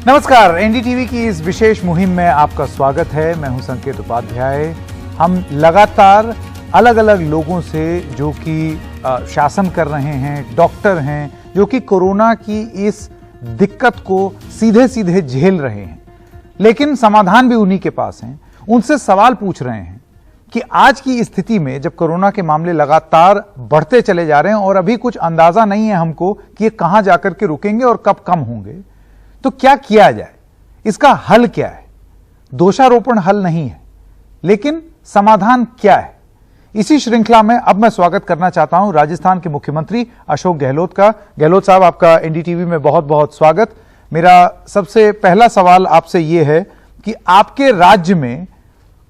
नमस्कार, एनडीटीवी की इस विशेष मुहिम में आपका स्वागत है। मैं हूं संकेत उपाध्याय। हम लगातार अलग अलग लोगों से जो कि शासन कर रहे हैं, डॉक्टर हैं, जो कि कोरोना की इस दिक्कत को सीधे सीधे झेल रहे हैं, लेकिन समाधान भी उन्हीं के पास हैं, उनसे सवाल पूछ रहे हैं कि आज की स्थिति में जब कोरोना के मामले लगातार बढ़ते चले जा रहे हैं और अभी कुछ अंदाजा नहीं है हमको कि ये कहां जाकर के रुकेंगे और कब कम होंगे, तो क्या किया जाए, इसका हल क्या है। दोषारोपण हल नहीं है, लेकिन समाधान क्या है। इसी श्रृंखला में अब मैं स्वागत करना चाहता हूं राजस्थान के मुख्यमंत्री अशोक गहलोत का। गहलोत साहब, आपका एनडीटीवी में बहुत बहुत स्वागत। मेरा सबसे पहला सवाल आपसे यह है कि आपके राज्य में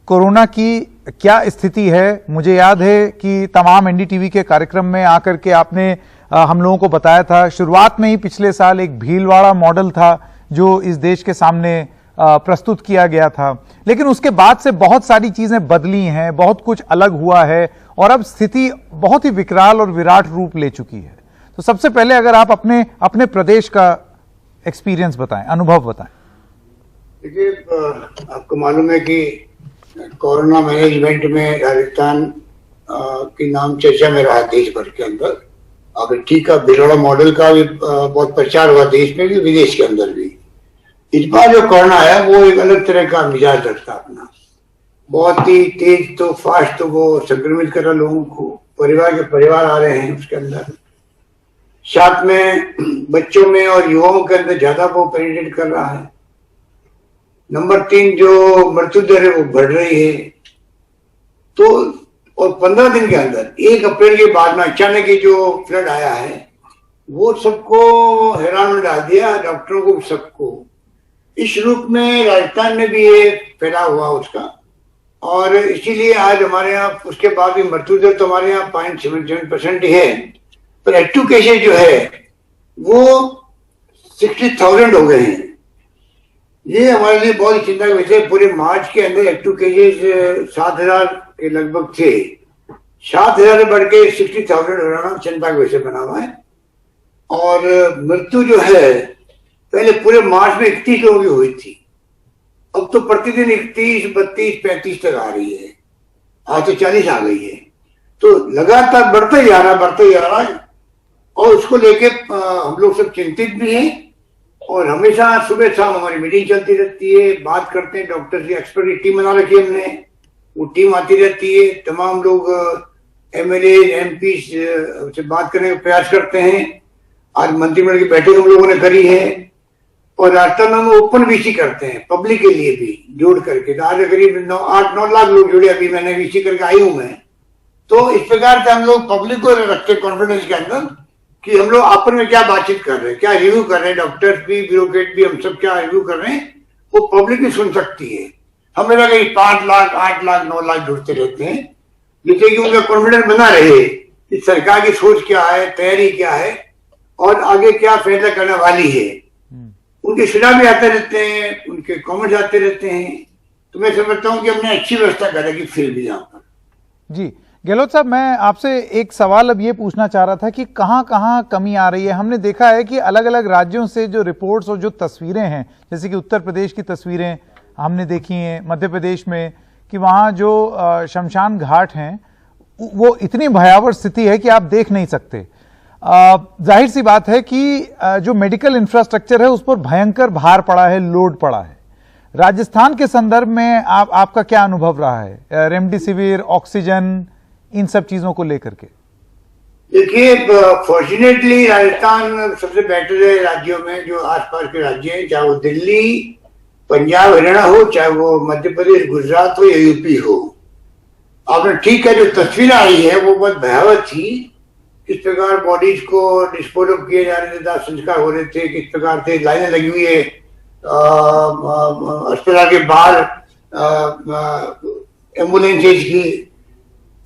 कोरोना की क्या स्थिति है। मुझे याद है कि तमाम एनडीटीवी के कार्यक्रम में आकर के आपने हम लोगों को बताया था, शुरुआत में ही पिछले साल एक भीलवाड़ा मॉडल था जो इस देश के सामने प्रस्तुत किया गया था, लेकिन उसके बाद से बहुत सारी चीजें बदली हैं, बहुत कुछ अलग हुआ है और अब स्थिति बहुत ही विकराल और विराट रूप ले चुकी है। तो सबसे पहले अगर आप अपने प्रदेश का एक्सपीरियंस बताएं, अनुभव बताएं। देखिए, आपको मालूम है कि कोरोना मैनेजमेंट में राजस्थान की नाम चर्चा में रहा देश भर के अंदर। अगर टीका भीलवाड़ा मॉडल का भी बहुत प्रचार हुआ देश में भी, विदेश के अंदर भी। इस बार जो कोरोना है वो एक अलग तरह का मिजाज रखता अपना, बहुत ही तेज, तो फास्ट, तो वो संक्रमित कर रहा लोगों को, परिवार के परिवार आ रहे हैं उसके अंदर, साथ में बच्चों में और युवाओं के अंदर ज्यादा वो पेनिट्रेट कर रहा है। नंबर 3, जो मृत्यु दर है वो बढ़ रही है। तो और 15 दिन के अंदर 1 अप्रैल के बाद में अचानक ये जो फ्लड आया है वो सबको हैरान में डाल दिया, डॉक्टरों को, सबको। इस रूप में राजस्थान में भी ये फैला हुआ उसका, और इसीलिए आज हमारे यहाँ उसके बाद भी मृत्यु दर तो हमारे यहाँ 0.77% ही है, पर एक्टिव केसेज जो है वो 60,000 हो गए हैं। ये हमारे लिए बहुत चिंता का विषय। पूरे मार्च के अंदर एक्टिव केसेज 7,000 के लगभग थे, 7,000 बढ़ के 60,000 होना चिंता का विषय बना हुआ है। और मृत्यु जो है पहले पूरे मार्च में 31 लोगों की हुई थी, अब तो प्रतिदिन 31, 32, 35 तक आ रही है, आज तो 40 आ गई है। तो लगातार बढ़ते जा रहा है और उसको लेके हम लोग सब चिंतित भी हैं। और हमेशा सुबह शाम हमारी मीटिंग चलती रहती है, बात करते हैं, डॉक्टर की एक्सपर्ट की टीम बना रखी है हमने, वो टीम आती रहती है, तमाम लोग एमएलए एमपी से बात करने का प्रयास करते हैं। आज मंत्रिमंडल की बैठक हम लोगों ने करी है और राजस्थान में ओपन वीसी करते हैं पब्लिक के लिए भी जोड़ करके। आज करीब 8-9 लाख लोग जुड़े, अभी मैंने वीसी करके आई हूं मैं। तो इस प्रकार से हम लोग पब्लिक को रखते कॉन्फिडेंस के अंदर कि हम लोग आपस में क्या बातचीत कर रहे हैं, क्या रिव्यू कर रहे हैं, डॉक्टर्स भी, ब्यूरोक्रेट भी, हम सब क्या रिव्यू कर रहे हैं, वो पब्लिक भी सुन सकती है। हमें लगा कि 5 लाख, 8 लाख, 9 लाख जुड़ते रहते हैं, जिससे कि उनका कॉन्फिडेंस बना रहे कि सरकार की सोच क्या है, तैयारी क्या है और आगे क्या फैसला करने वाली है। उनके सुझाव भी आते रहते हैं, उनके कमेंट्स आते रहते हैं। तो मैं समझता हूँ कि हमने अच्छी व्यवस्था करेगी फिर भी यहाँ पर। जी गहलोत साहब, मैं आपसे एक सवाल अब ये पूछना चाह रहा था कि कहां कहां कमी आ रही है। हमने देखा है कि अलग अलग राज्यों से जो रिपोर्ट्स और जो तस्वीरें हैं, जैसे कि उत्तर प्रदेश की तस्वीरें हमने देखी हैं, मध्य प्रदेश में, कि वहां जो शमशान घाट हैं वो इतनी भयावह स्थिति है कि आप देख नहीं सकते। जाहिर सी बात है कि जो मेडिकल इंफ्रास्ट्रक्चर है उस पर भयंकर भार पड़ा है, लोड पड़ा है। राजस्थान के संदर्भ में आपका क्या अनुभव रहा है, रेमडेसिविर, ऑक्सीजन, इन सब चीजों को लेकर के? देखिए, फॉर्चुनेटली राजस्थान सबसे बेटर है राज्यों में, जो आसपास के राज्य हैं, चाहे वो दिल्ली, पंजाब, हरियाणा हो, चाहे वो मध्य प्रदेश, गुजरात हो या यूपी हो। आपने ठीक है, जो तस्वीर आई है वो बहुत भयावह थी। किस प्रकार बॉडीज को डिस्पोज ऑफ किए जा रहे थे, संस्कार हो रहे थे, किस प्रकार से लाइनें लगी हुई है अस्पताल के बाहर, एम्बुलेंसेज की,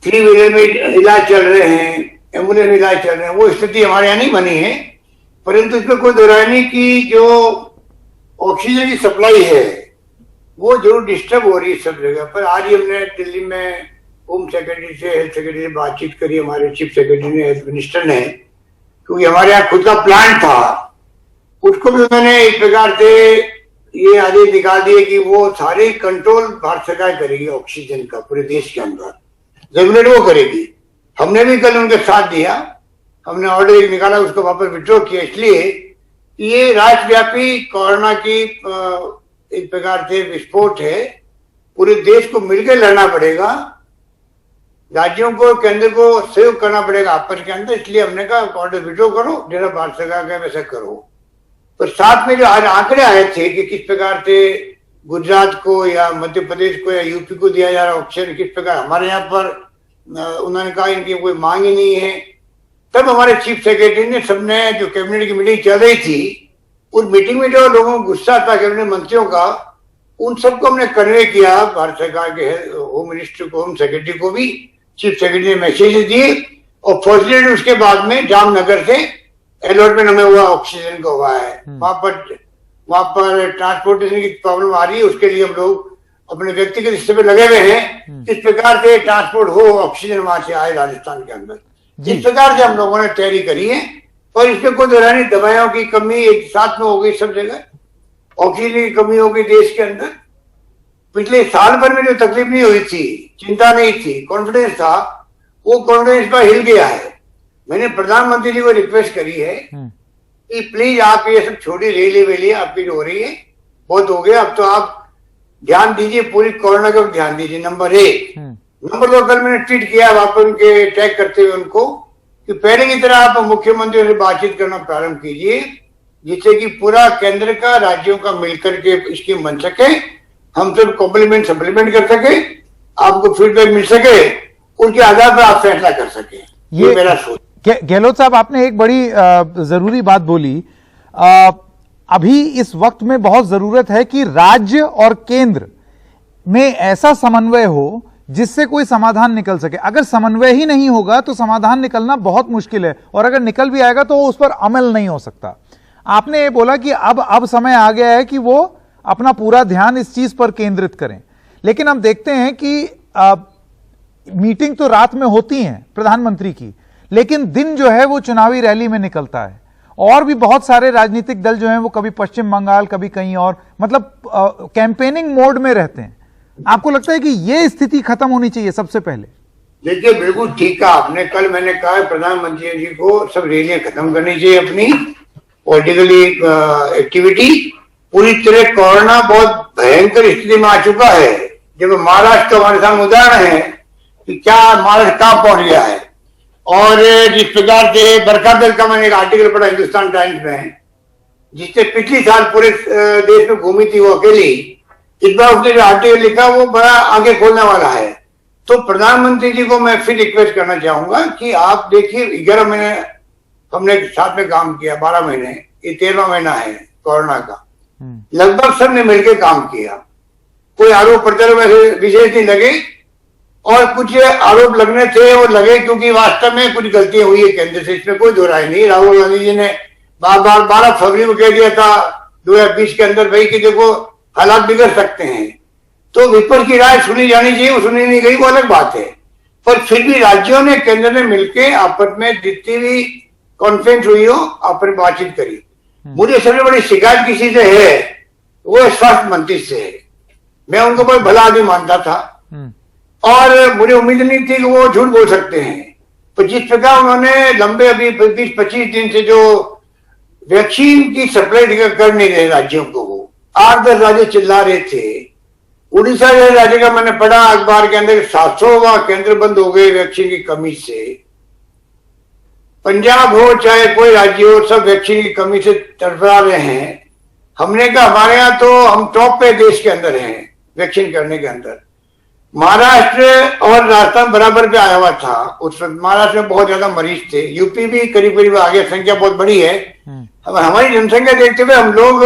3 व्हीलर में इलाज चल रहे हैं, एम्बुलेंस में इलाज चल रहे हैं। वो स्थिति हमारे यहाँ नहीं बनी है, परंतु इसमें कोई दोहराई नहीं कि जो ऑक्सीजन की सप्लाई है वो जरूर डिस्टर्ब हो रही है सब जगह पर। आज ही हमने दिल्ली में होम सेक्रेटरी से, हेल्थ सेक्रेटरी से बातचीत करी, हमारे चीफ सेक्रेटरी ने, हेल्थ मिनिस्टर ने, क्योंकि हमारे यहाँ खुद का प्लांट था उसको भी उन्होंने इस प्रकार से ये आदेश निकाल दिए कि वो सारे कंट्रोल भारत सरकार करेगी ऑक्सीजन का पूरे देश के अंदर, रेगुलेट वो करेगी। हमने भी कल उनके साथ दिया, हमने ऑर्डर एक निकाला, उसको वापस विड्रॉ किया, इसलिए ये राष्ट्रव्यापी कोरोना की एक प्रकार से विस्फोट है, पूरे देश को मिलकर लड़ना पड़ेगा, राज्यों को केंद्र को सहयोग करना पड़ेगा आपस के अंदर। इसलिए हमने कहा ऑर्डर विड्रॉ करो, जैसा भारत सरकार का वैसा करो। तो साथ में जो आज आंकड़े आए थे कि किस प्रकार से गुजरात को या मध्य प्रदेश को या यूपी को दिया जा रहा ऑक्सीजन, किस प्रकार हमारे यहाँ पर उन्होंने कहा इनकी कोई मांग ही नहीं है, तब हमारे चीफ सेक्रेटरी ने, सबने जो कैबिनेट की मीटिंग चल रही थी, उस मीटिंग में जो लोगों को गुस्सा था कैबिनेट मंत्रियों का, उन सबको हमने कन्वे किया, भारत सरकार के होम मिनिस्टर को, होम सेक्रेटरी को भी चीफ सेक्रेटरी ने मैसेज दिए, और फॉर्चुनेटली उसके बाद में जामनगर से अलॉटमेंट हमें हुआ, ऑक्सीजन का हुआ है। वहां पर ट्रांसपोर्टेशन की प्रॉब्लम आ रही है, उसके लिए हम लोग अपने व्यक्तिगत हिस्से पे लगे हुए हैं, किस प्रकार से ट्रांसपोर्ट हो, ऑक्सीजन वहां से आए राजस्थान के अंदर। इस प्रकार से हम लोगों ने तैयारी करी है, और इसमें कोई दौरान दवाइयों की कमी एक साथ में हो गई, सब जगह ऑक्सीजन की कमी हो गई देश के अंदर। पिछले साल भर में जो तकलीफ नहीं हुई थी, चिंता नहीं थी, कॉन्फिडेंस था, वो कॉन्फिडेंस पर हिल गया है। मैंने प्रधानमंत्री जी को रिक्वेस्ट करी है कि प्लीज आप ये सब छोटी रैली वेली आपकी जो हो रही है बहुत हो गया, अब तो आप ध्यान दीजिए पूरी कोरोना का ध्यान दीजिए, नंबर 1। नंबर 2, कल मैंने ट्वीट किया वापस उनके टैग करते हुए उनको कि पहले की तरह आप मुख्यमंत्रियों से बातचीत करना प्रारंभ कीजिए, जिससे कि पूरा केंद्र का राज्यों का मिलकर के स्कीम बन सके, हम सब कॉम्प्लीमेंट सप्लीमेंट कर सके, आपको फीडबैक मिल सके, उनके आधार पर आप फैसला कर सके। ये मेरा सोच। गहलोत साहब, आपने एक बड़ी जरूरी बात बोली। अभी इस वक्त में बहुत जरूरत है कि राज्य और केंद्र में ऐसा समन्वय हो जिससे कोई समाधान निकल सके। अगर समन्वय ही नहीं होगा तो समाधान निकलना बहुत मुश्किल है, और अगर निकल भी आएगा तो उस पर अमल नहीं हो सकता। आपने ये बोला कि अब समय आ गया है कि वो अपना पूरा ध्यान इस चीज पर केंद्रित करें, लेकिन हम देखते हैं कि मीटिंग तो रात में होती है प्रधानमंत्री की, लेकिन दिन जो है वो चुनावी रैली में निकलता है, और भी बहुत सारे राजनीतिक दल जो हैं वो कभी पश्चिम बंगाल, कभी कहीं और, मतलब कैंपेनिंग मोड में रहते हैं। आपको लगता है कि ये स्थिति खत्म होनी चाहिए सबसे पहले? देखिए, बिल्कुल ठीक कहा आपने। कल मैंने कहा प्रधानमंत्री जी को सब रैलियां खत्म करनी चाहिए, अपनी पॉलिटिकली एक्टिविटी। पूरी तरह कोरोना बहुत भयंकर स्थिति में आ चुका है। जब महाराष्ट्र का हमारे सामने उदाहरण है कि क्या महाराष्ट्र कहां पहुंच गया है, और जिस प्रकार से बरखा दल का मैंने एक आर्टिकल पढ़ा हिंदुस्तान टाइम्स में, जिससे पिछली साल पूरे देश में घूमी थी वो अकेली, इस बार उसने जो आर्टिकल लिखा वो बड़ा आगे खोलने वाला है। तो प्रधानमंत्री जी को मैं फिर रिक्वेस्ट करना चाहूंगा कि आप देखिए, 11 महीने हमने साथ में काम किया, 12 महीने, ये 13वां महीना है कोरोना का, लगभग सबने मिलकर काम किया। कोई आरोप प्रत्यारोप ऐसे विशेष नहीं लगे, और कुछ आरोप लगने थे वो लगे क्योंकि वास्तव में कुछ गलतियां हुई है केंद्र से, इसमें कोई दो राय नहीं। राहुल गांधी जी ने बार बार 12 फरवरी को कह दिया था 2020 के अंदर भाई कि देखो हालात बिगड़ सकते हैं, तो विपक्ष की राय सुनी जानी चाहिए, वो सुनी नहीं गई, वो अलग बात है। पर फिर भी राज्यों ने, केंद्र ने मिलकर आपस में जितनी भी कॉन्फ्रेंस हुई हो आपस में बातचीत करी। मुझे सबसे बड़ी शिकायत किसी से है, वो स्वास्थ्य मंत्री से है। मैं उनको बहुत भला आदमी मानता था, और मुझे उम्मीद नहीं थी कि वो झूठ बोल सकते हैं। पर जिस प्रकार उन्होंने लंबे अभी 20-25 दिन से जो वैक्सीन की सप्लाई कर नहीं रहे राज्यों को, वो 8-10 राज्य चिल्ला रहे थे। उड़ीसा जैसे राज्य का मैंने पढ़ा अखबार के अंदर 700वां केंद्र बंद हो गए वैक्सीन की कमी से। पंजाब हो चाहे कोई राज्य हो, सब वैक्सीन की कमी से तड़फड़ा रहे हैं। हमने कहा हमारे यहाँ तो हम टॉप पे देश के अंदर हैं वैक्सीन करने के अंदर। महाराष्ट्र और राजस्थान बराबर पे आया हुआ था उस वक्त। महाराष्ट्र में बहुत ज्यादा मरीज थे, यूपी भी करीब करीब आ गया, संख्या बहुत बड़ी है। अब हमारी जनसंख्या देखते हुए हम लोग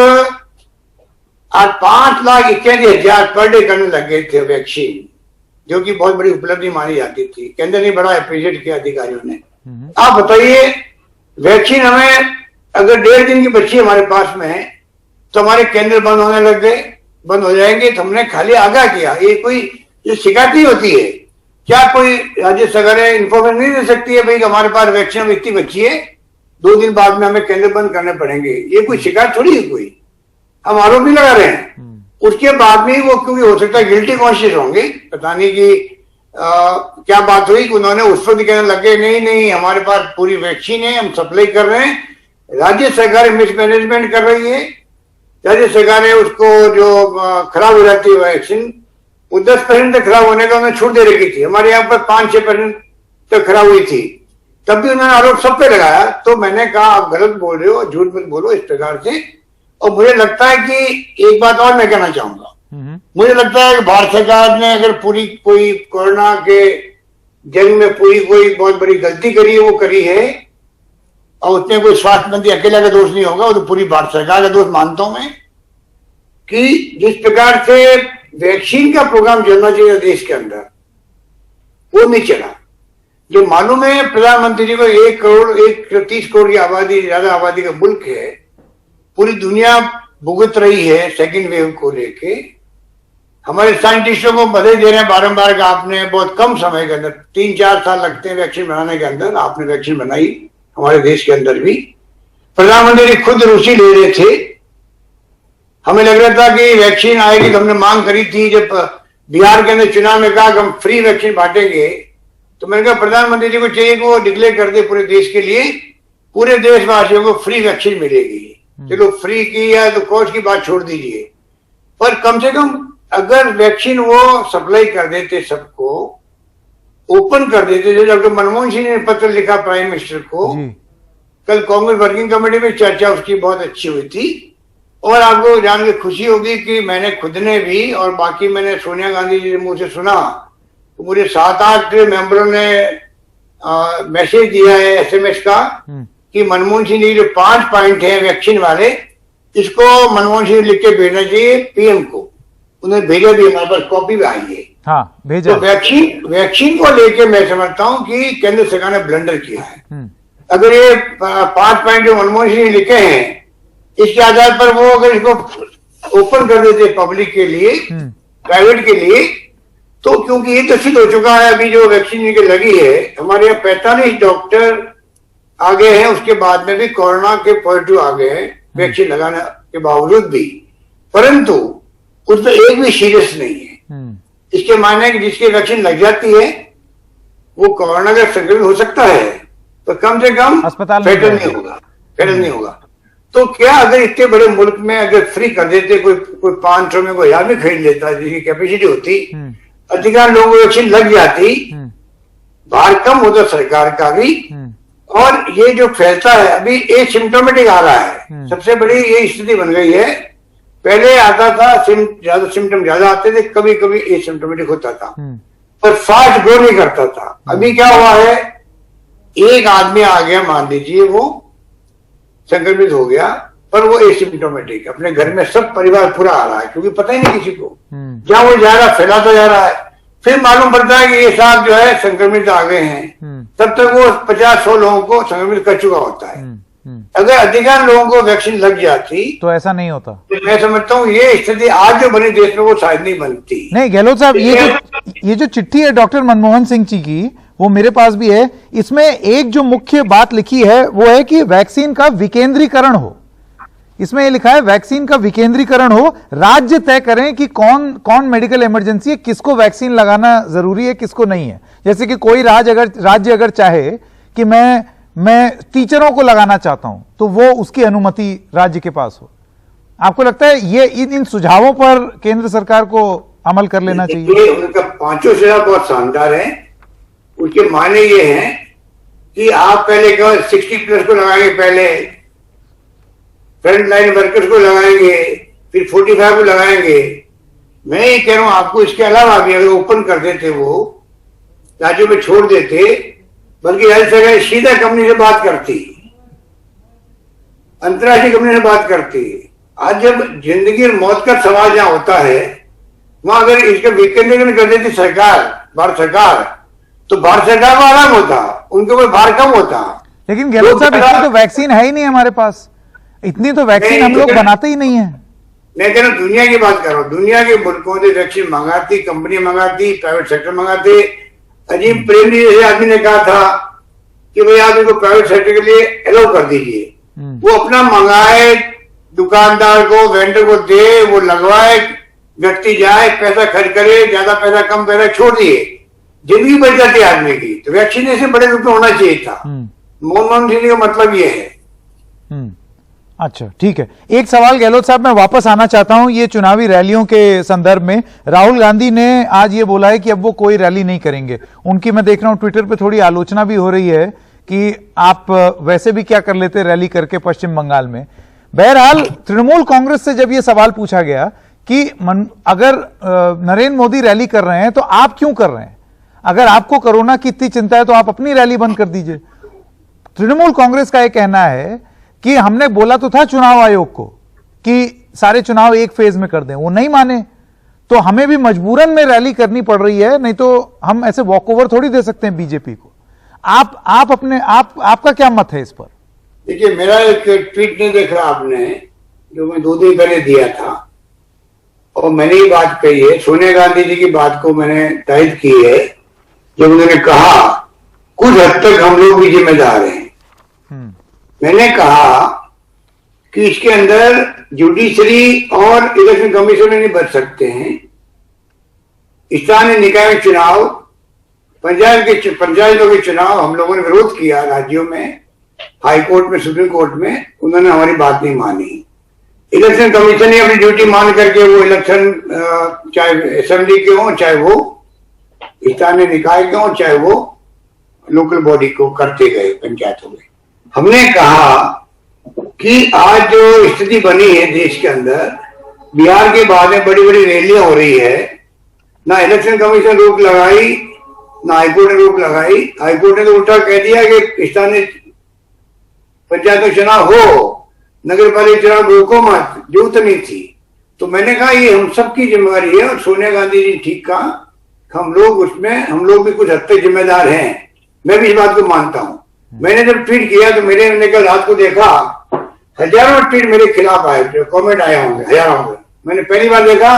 आज 5,81,000 पर डे करने लग गए थे वैक्सीन, जो कि बहुत बड़ी उपलब्धि मानी जाती थी। केंद्र ने बड़ा अप्रिशिएट किया अधिकारियों ने। आप बताइए, वैक्सीन हमें अगर 1.5 दिन की बच्ची हमारे पास में है तो हमारे केंद्र बंद होने लग गए, बंद हो जाएंगे। तो हमने खाली आगाह किया, ये कोई ये शिकायत नहीं होती है क्या? कोई राज्य सरकार इन्फॉर्मेशन नहीं दे सकती है भाई हमारे पास वैक्सीन इतनी बची है? 2 दिन बाद में हमें केंद्र बंद करने पड़ेंगे, ये कोई शिकायत थोड़ी है, कोई हम आरोप नहीं लगा रहे हैं। उसके बाद में वो, क्योंकि हो सकता है गिल्टी कॉन्शियस होंगे, पता नहीं कि क्या बात हुई कि उन्होंने उस वक्त कहने लगे नहीं नहीं हमारे पास पूरी वैक्सीन है, हम सप्लाई कर रहे हैं। राज्य सरकारें मिसमैनेजमेंट कर रही है, राज्य सरकारें उसको जो खराब हो जाती है वैक्सीन, वो 10% तक खराब होने का उन्होंने छूट दे रखी थी। हमारे यहाँ पर 5-6% तक खराब हुई थी, तब भी उन्होंने आरोप सब पे लगाया। तो मैंने कहा आप गलत बोल रहे हो, झूठ मत बोलो इस प्रकार से। और मुझे लगता है कि एक बात और मैं कहना चाहूंगा, मुझे लगता है कि भारत सरकार ने अगर पूरी कोई कोरोना के जंग में पूरी कोई बहुत बड़ी गलती करी है, वो करी है, और उसमें कोई स्वास्थ्य मंत्री अकेला का दोष नहीं होगा, वो तो पूरी भारत सरकार का दोष मानता हूं मैं। कि जिस प्रकार से वैक्सीन का प्रोग्राम चलना चाहिए देश के अंदर, वो नहीं चला। जो मालूम है प्रधानमंत्री जी को 130 करोड़ की आबादी, ज्यादा आबादी का मुल्क है, पूरी दुनिया भुगत रही है सेकेंड वेव को लेके। हमारे साइंटिस्टों को बधाई दे रहे हैं बारंबार कि आपने बहुत कम समय के अंदर, 3-4 साल लगते हैं वैक्सीन बनाने के अंदर, आपने वैक्सीन बनाई हमारे देश के अंदर भी। प्रधानमंत्री खुद रुचि ले रहे थे, हमें लग रहा था कि वैक्सीन आएगी, तो हमने मांग करी थी। जब बिहार के अंदर चुनाव में कहा कि हम फ्री वैक्सीन बांटेंगे, तो मैंने कहा प्रधानमंत्री जी को चाहिए कि वो डिक्लेयर कर दे पूरे देश के लिए, पूरे देशवासियों को फ्री वैक्सीन मिलेगी। चलो फ्री की या तो कॉस्ट की बात छोड़ दीजिए, पर कम से कम अगर वैक्सीन वो सप्लाई कर देते, सबको ओपन कर देते, जो डॉक्टर मनमोहन सिंह ने पत्र लिखा प्राइम मिनिस्टर को, कल कांग्रेस वर्किंग कमेटी में चर्चा उसकी बहुत अच्छी हुई थी। और आपको जान के खुशी होगी कि मैंने खुद ने भी, और बाकी मैंने सोनिया गांधी जी के मुंह से सुना, तो मुझे 7-8 मेंबरों ने मैसेज दिया है SMS का कि मनमोहन सिंह जी जो 5 पॉइंट है वैक्सीन वाले, इसको मनमोहन सिंह लिख के भेजना चाहिए PM को। उन्हें भेजा भी, हमारे पास कॉपी भी आई है। हाँ, भेजा। तो वैक्सीन को लेके मैं समझता हूं कि केंद्र सरकार ने ब्लंडर किया है। अगर ये 5 पॉइंट जो मनमोहन सिंह लिखे हैं, इसके आधार पर वो अगर इसको ओपन कर देते पब्लिक के लिए, प्राइवेट के लिए, तो क्योंकि ये तो सिद्ध हो चुका है अभी जो वैक्सीन इनके लगी है, हमारे यहाँ 45 डॉक्टर आ गए हैं, उसके बाद में भी कोरोना के पॉजिटिव आ गए हैं वैक्सीन लगाने के बावजूद भी, परंतु उसमें एक भी सीरियस नहीं है। इसके मायने है कि जिसकी वैक्सीन लग जाती है वो कोरोना का संक्रमित हो सकता है, तो कम से कम अस्पताल फेटल नहीं होगा। तो क्या अगर इतने बड़े मुल्क में अगर फ्री कर देते, कोई 500 में कोई 1000 में खरीद लेता जिसकी कैपेसिटी होती, अधिकांश लोगों को वैक्सीन लग जाती, भार कम होता सरकार का भी। और ये जो फैलता है अभी एसिम्प्टोमेटिक आ रहा है, सबसे बड़ी ये स्थिति बन गई है। पहले आता था सिम्टम ज्यादा आते थे, कभी कभी एसिम्प्टोमेटिक होता था, पर फास्ट ग्रो नहीं करता था। अभी क्या हुआ है, एक आदमी आ गया, मान लीजिए वो संक्रमित हो गया, पर वो एसिम्प्टोमेटिक, अपने घर में सब परिवार पूरा आ रहा है, क्योंकि पता ही नहीं किसी को, जहां वो जा रहा है फैलाता जा रहा है। फिर मालूम पड़ता है कि ये साहब जो है संक्रमित आ गए हैं, तब तक वो 50-100 लोगों को संक्रमित कर चुका होता है। अगर अधिकांश लोगों को वैक्सीन लग जाती तो ऐसा नहीं होता। तो मैं समझता हूँ ये स्थिति आज जो बनी देश में वो शायद नहीं बनती। नहीं गहलोत साहब, ये जो चिट्ठी है डॉक्टर मनमोहन सिंह जी की, वो मेरे पास भी है। इसमें एक जो मुख्य बात लिखी है वो है कि वैक्सीन का विकेंद्रीकरण हो। इसमें ये लिखा है वैक्सीन का विकेंद्रीकरण हो, राज्य तय करें कि कौन मेडिकल इमरजेंसी है, किसको वैक्सीन लगाना जरूरी है, किसको नहीं है। जैसे कि कोई राज्य अगर चाहे कि मैं टीचरों को लगाना चाहता हूं, तो वो उसकी अनुमति राज्य के पास हो। आपको लगता है ये इन सुझावों पर केंद्र सरकार को अमल कर लेना चाहिए? उनका 5 सुझाव बहुत शानदार है। उसके माने ये हैं कि आप पहले 60+ को लगाएंगे, पहले फ्रंट लाइन वर्कर्स को लगाएंगे, फिर 45 को लगाएंगे। मैं ये कह रहा हूं आपको, इसके अलावा भी अगर ओपन कर देते, वो राज्यों में छोड़ देते, बल्कि राज्य सरकार सीधा कंपनी से बात करती, अंतर्राष्ट्रीय कंपनी से बात करती। आज जब जिंदगी और मौत का सवाल जहां होता है, वहां अगर इसका विकेंद्रीकरण कर देती सरकार, भारत सरकार, तो भारत सरकार को आराम होता, उनके ऊपर भार कम होता। लेकिन गहलोत साहब, इतनी तो वैक्सीन है ही नहीं हमारे पास, इतनी तो वैक्सीन हम लोग बनाते ही नहीं है। मैं कह रहा हूं दुनिया की बात कर रहा हूं, दुनिया के मुल्कों से वैक्सीन मंगाती, कंपनी मंगाती, प्राइवेट सेक्टर मंगाते। अजीम प्रेमजी जैसे आदमी ने कहा था कि भाई आप इनको प्राइवेट सेक्टर के लिए अलाउ कर दीजिए, वो अपना मंगाए, दुकानदार को, वेंडर को दे, वो लगवाए, व्यक्ति जाए, पैसा खर्च करे, ज्यादा पैसा कम पैसा छोड़ दिए, जिंदगी बच जाती है आदमी की। तो वैक्सीनेशन बड़े रूप में होना चाहिए था। मनमोहन सिंह का मतलब ये है। अच्छा, ठीक है। एक सवाल गहलोत साहब मैं वापस आना चाहता हूं, ये चुनावी रैलियों के संदर्भ में राहुल गांधी ने आज ये बोला है कि अब वो कोई रैली नहीं करेंगे। उनकी मैं देख रहा हूं ट्विटर पे थोड़ी आलोचना भी हो रही है कि आप वैसे भी क्या कर लेते रैली करके पश्चिम बंगाल में। बहरहाल तृणमूल कांग्रेस से जब ये सवाल पूछा गया कि अगर नरेंद्र मोदी रैली कर रहे हैं तो आप क्यों कर रहे हैं, अगर आपको कोरोना की इतनी चिंता है तो आप अपनी रैली बंद कर दीजिए। तृणमूल कांग्रेस का यह कहना है कि हमने बोला तो था चुनाव आयोग को कि सारे चुनाव एक फेज में कर दें, वो नहीं माने, तो हमें भी मजबूरन में रैली करनी पड़ रही है, नहीं तो हम ऐसे वॉकओवर थोड़ी दे सकते हैं बीजेपी को। आपका क्या मत है इस पर? देखिए, मेरा एक ट्वीट नहीं देखा आपने, जो मैं 2 दिन पहले दिया था, और मैंने ये बात कही है, सोनिया गांधी जी की बात को मैंने तायद की है, जब उन्होंने कहा कुछ हद तक हम लोग भी जिम्मेदार हैं। मैंने कहा कि इसके अंदर जुडिशरी और इलेक्शन कमीशन नहीं बच सकते हैं। स्थानीय निकाय चुनाव, पंचायतों के चुनाव हम लोगों ने विरोध किया राज्यों में, हाई कोर्ट में, सुप्रीम कोर्ट में, उन्होंने हमारी बात नहीं मानी। इलेक्शन कमीशन ने अपनी ड्यूटी मान करके वो इलेक्शन चाहे असेंबली के हों, चाहे वो स्थानीय निकाय के हों, चाहे वो लोकल बॉडी को करते गए पंचायतों में। हमने कहा कि आज जो स्थिति बनी है देश के अंदर, बिहार के बाद में बड़ी बड़ी रैलियां हो रही है, ना इलेक्शन कमीशन रोक लगाई, ना हाईकोर्ट ने रोक लगाई। हाईकोर्ट ने तो उल्टा कह दिया कि स्थानीय पंचायत चुनाव हो, नगर पालिका चुनाव रोको मत, जरूरत नहीं थी। तो मैंने कहा ये हम सबकी जिम्मेवारी है, और सोनिया गांधी जी ठीक कहा, हम लोग भी कुछ हद तक जिम्मेदार हैं। मैं भी इस बात को मानता हूं। मैंने जब ट्वीट किया तो मैंने कल रात को देखा हजारों ट्वीट मेरे खिलाफ आए, कमेंट आया होंगे हजारों में। मैंने पहली बार देखा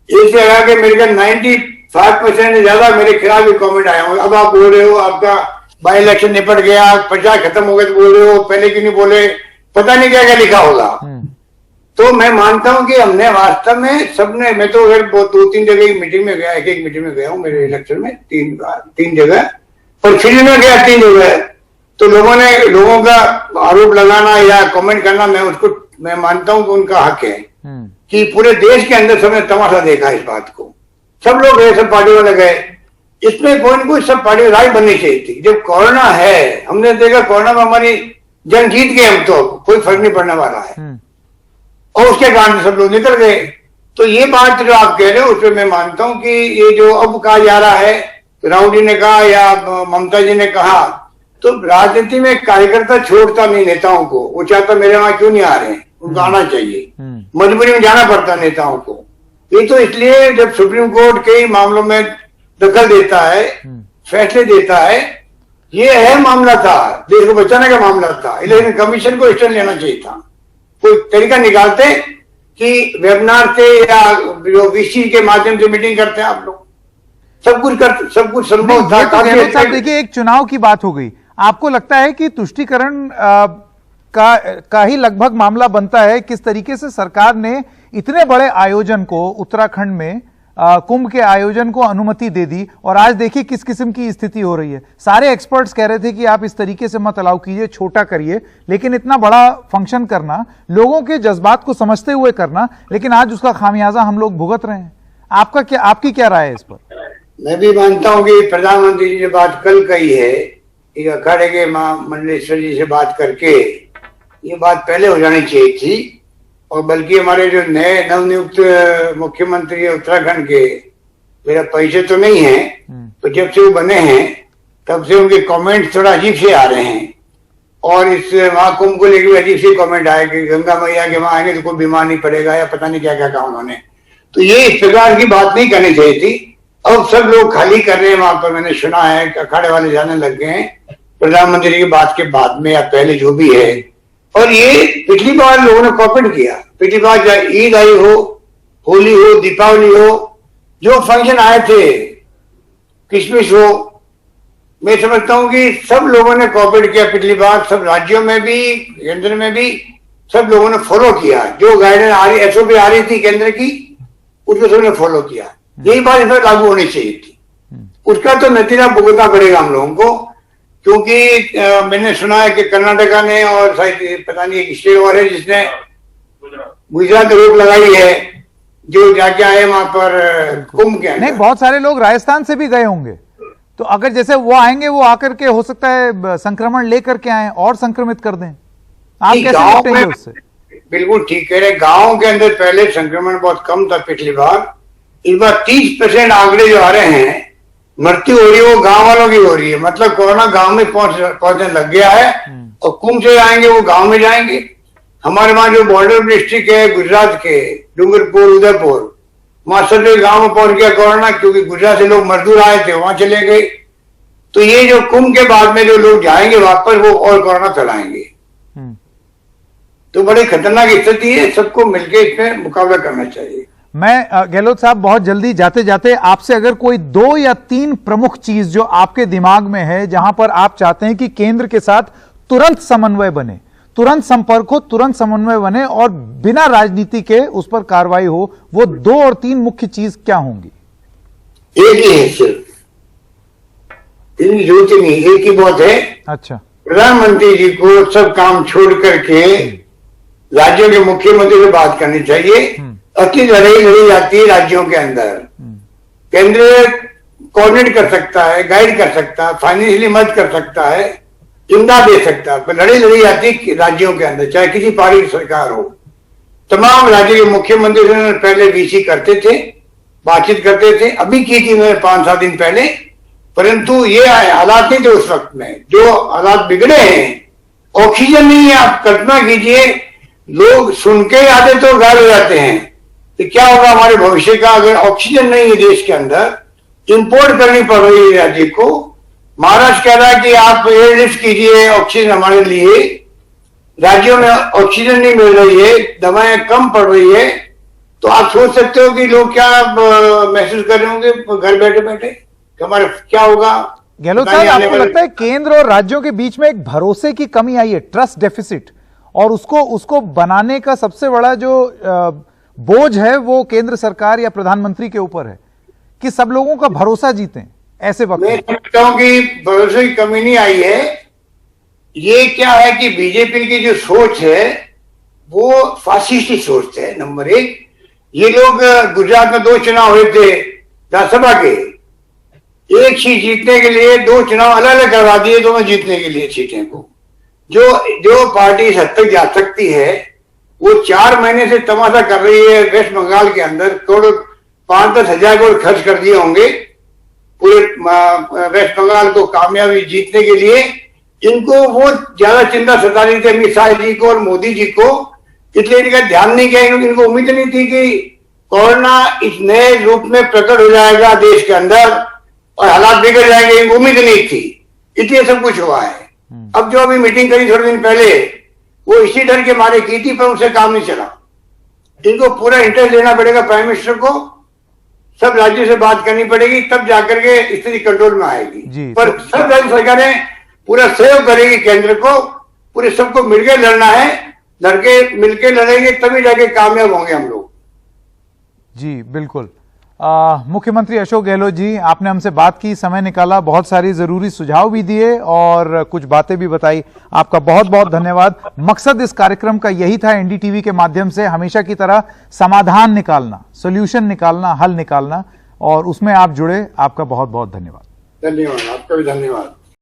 एक से लगा कि मेरे का 95% से ज्यादा मेरे खिलाफ भी कमेंट आए होंगे। अब आप बोल रहे हो आपका बाई इलेक्शन निपट गया, प्रचार खत्म हो गया तो बोल रहे हो, पहले क्यों नहीं बोले, पता नहीं क्या क्या लिखा होगा। तो मैं मानता हूं कि हमने वास्तव में सबने, मैं तो अगर 2-3 जगह की मीटिंग में गया, एक मीटिंग में गया हूं मेरे इलेक्शन में 3 जगह, पर फिर में गया 3 जगह, तो लोगों का आरोप लगाना या कमेंट करना, मैं मानता हूं कि उनका हक है कि पूरे देश के अंदर सबने तमाशा देखा इस बात को। सब लोग गए, सब पार्टी वाले गए, इसमें कोई न कोई सब पार्टी राय बननी चाहिए थी। जब कोरोना है, हमने देखा कोरोना में हमारी जंग जीत गए, हम तो कोई फर्क नहीं पड़ने वाला है, और उसके कारण सब लोग निकल गए। तो ये बात जो आप कह रहे हो उसमें मैं मानता हूं कि ये जो अब कहा जा रहा है, राहुल जी ने कहा या ममता जी ने कहा, तो राजनीति में कार्यकर्ता छोड़ता नहीं नेताओं को, वो चाहता मेरे वहां क्यों नहीं आ रहे हैं, उनको आना चाहिए, मजबूरी में जाना पड़ता नेताओं को। ये तो इसलिए जब सुप्रीम कोर्ट कई मामलों में दखल देता है, फैसले देता है, ये है मामला था, देश को बचाने का मामला था, इलेक्शन कमीशन को एक्शन लेना चाहिए था। कोई तरीका निकालते कि वेबिनार से या वीसी के माध्यम से मीटिंग करते हैं आप लोग, सब कुछ संभव था। देखिए, एक चुनाव की बात हो गई, आपको लगता है कि तुष्टीकरण का ही लगभग मामला बनता है किस तरीके से सरकार ने इतने बड़े आयोजन को, उत्तराखंड में कुंभ के आयोजन को अनुमति दे दी, और आज देखिए किस किस्म की स्थिति हो रही है। सारे एक्सपर्ट्स कह रहे थे कि आप इस तरीके से मत अलाउ कीजिए, छोटा करिए, लेकिन इतना बड़ा फंक्शन करना, लोगों के जज्बात को समझते हुए करना, लेकिन आज उसका खामियाजा हम लोग भुगत रहे हैं। आपकी क्या राय है इस पर? मैं भी मानता हूं कि प्रधानमंत्री जी ने बात कल कही है, अखाड़े के मंडलेश्वर जी से बात करके, ये बात पहले हो जानी चाहिए थी। और बल्कि हमारे जो नए नवनियुक्त मुख्यमंत्री है उत्तराखंड के, मेरा परिचय तो नहीं है, तो जब से वो बने हैं तब से उनके कमेंट थोड़ा अजीब से आ रहे हैं, और इस महाकुंभ को लेकर अजीब से कमेंट आए कि गंगा मैया के वहां आएंगे तो कोई बीमार नहीं पड़ेगा, या पता नहीं क्या क्या कहा उन्होंने। तो ये इस प्रकार की बात नहीं करनी चाहिए थी। अब सब लोग खाली कर रहे हैं वहां पर, मैंने सुना है अखाड़े वाले जाने लग गए हैं प्रधानमंत्री की बात के बाद में या पहले, जो भी है। और ये पिछली बार लोगों ने कॉपरेट किया, पिछली बार चाहे ईद आई हो, होली हो, दीपावली हो, जो फंक्शन आए थे, क्रिसमस हो, मैं समझता हूं कि सब लोगों ने कोऑपरेट किया पिछली बार, सब राज्यों में भी केंद्र में भी सब लोगों ने फॉलो किया। जो गाइडेंस आ रही, एसओपी आ रही थी केंद्र की, उसको सबने फॉलो किया। यही बात इसमें लागू होनी चाहिए थी। उसका तो नतीजा भुगतना पड़ेगा हम लोगों को, क्योंकि मैंने सुना है कि कर्नाटका ने और शायद पता नहीं एक स्टेट और है जिसने गुजरात रोक लगाई है, जो जाके आए वहां पर कुंभ के अंदर। नहीं, बहुत सारे लोग राजस्थान से भी गए होंगे, तो अगर जैसे वो आएंगे, वो आकर के हो सकता है संक्रमण लेकर के आए और संक्रमित कर दें। आप कैसे निपटेंगे उससे? बिल्कुल ठीक कह रहे। गांवों के अंदर पहले संक्रमण बहुत कम था पिछली बार। इस बार 30% आंकड़े जो आ रहे हैं, मृत्यु हो रही है वो गांव वालों की हो रही है। मतलब कोरोना गांव में पहुंचने लग गया है, और कुंभ से आएंगे वो गांव में जाएंगे। हमारे वहां जो बॉर्डर डिस्ट्रिक्ट है गुजरात के, डूंगरपुर, उदयपुर, वहां सभी गांव में पहुंच गया कोरोना, क्योंकि गुजरात से लोग मजदूर आए थे, वहां चले गए। तो ये जो कुंभ के बाद में जो लोग जाएंगे वापस, वो और कोरोना फैलाएंगे। तो बड़ी खतरनाक स्थिति है, सबको मिलकर इसमें मुकाबला करना चाहिए। मैं गहलोत साहब, बहुत जल्दी जाते जाते आपसे अगर कोई 2 या 3 प्रमुख चीज जो आपके दिमाग में है, जहां पर आप चाहते हैं कि केंद्र के साथ तुरंत समन्वय बने, तुरंत संपर्क हो, तुरंत समन्वय बने और बिना राजनीति के उस पर कार्रवाई हो, वो 2 और 3 मुख्य चीज क्या होंगी? एक ही है सिर्फ, इनकी जरूरत नहीं, एक ही बहुत है। अच्छा, प्रधानमंत्री जी को सब काम छोड़ करके राज्यों के मुख्यमंत्री से बात करनी चाहिए। अच्छी लड़ाई लड़ी जाती है राज्यों के अंदर, केंद्र कोऑर्डिनेट कर सकता है, गाइड कर सकता है, फाइनेंशियली मदद कर सकता है, इमदाद दे सकता है, पर लड़ाई लड़ी जाती है राज्यों के अंदर, चाहे किसी पार्टी की सरकार हो। तमाम राज्यों के मुख्यमंत्री से पहले वीसी करते थे, बातचीत करते थे, अभी की थी मैंने 5-7 दिन पहले, परंतु ये हालात नहीं थे उस वक्त में। जो हालात बिगड़े हैं, ऑक्सीजन नहीं है। आप कल्पना कीजिए, लोग सुन के आते तो घायल हो जाते हैं कि क्या होगा हमारे भविष्य का अगर ऑक्सीजन नहीं है देश के अंदर। इंपोर्ट करनी पड़ रही है राज्य को। महाराष्ट्र कह रहा है कि आप एयर लिफ्ट कीजिए ऑक्सीजन हमारे लिए। राज्यों में ऑक्सीजन नहीं मिल रही है, दवाएं कम पड़ रही है। तो आप सोच सकते हो कि लोग क्या महसूस कर रहे होंगे घर बैठे बैठे, हमारे क्या होगा। गहलोत साहब, आपको लगता है केंद्र और राज्यों के बीच में एक भरोसे की कमी आई है, ट्रस्ट डेफिसिट, और उसको बनाने का सबसे बड़ा जो बोझ है वो केंद्र सरकार या प्रधानमंत्री के ऊपर है कि सब लोगों का भरोसा जीतें ऐसे वक्त? मैं समझता हूं कि भरोसे की कमी नहीं आई है। ये क्या है कि बीजेपी की जो सोच है वो फासिस्टी सोच है। नंबर 1, ये लोग गुजरात में 2 चुनाव हुए थे राज्यसभा के, एक सीट जीतने के लिए 2 चुनाव अलग अलग करवा दिए दोनों जीतने के लिए सीटें को। जो पार्टी इस हद तक जा सकती है वो 4 महीने से तमाशा कर रही है। वेस्ट बंगाल के अंदर करोड़ 5-10 हजार करोड़ खर्च कर दिए होंगे पूरे वेस्ट बंगाल को कामयाबी जीतने के लिए। इनको वो ज्यादा चिंता सता रही थी अमित शाह जी को और मोदी जी को, इसलिए इनका ध्यान नहीं किया। इनको उम्मीद नहीं थी कि कोरोना इस नए रूप में प्रकट हो जाएगा देश के अंदर और हालात बिगड़ जाएंगे, इनको उम्मीद नहीं थी, इसलिए सब कुछ हुआ है। अब जो अभी मीटिंग करी थोड़े दिन पहले, वो इसी डर के मारे की थी, पर उनसे काम नहीं चला। इनको पूरा इंटरेस्ट लेना पड़ेगा प्राइम मिनिस्टर को, सब राज्यों से बात करनी पड़ेगी, तब जाकर के स्थिति कंट्रोल में आएगी। पर सब राज्य सरकारें पूरा सहयोग करेगी केंद्र को, पूरे सबको मिलकर लड़ना है, लड़के मिलकर लड़ेंगे तभी जाके कामयाब होंगे हम लोग। जी बिल्कुल। मुख्यमंत्री अशोक गहलोत जी, आपने हमसे बात की, समय निकाला, बहुत सारी जरूरी सुझाव भी दिए और कुछ बातें भी बताई। आपका बहुत बहुत धन्यवाद। मकसद इस कार्यक्रम का यही था, एनडीटीवी के माध्यम से हमेशा की तरह समाधान निकालना, सोल्यूशन निकालना, हल निकालना, और उसमें आप जुड़े। आपका बहुत बहुत धन्यवाद। धन्यवाद, आपका भी धन्यवाद।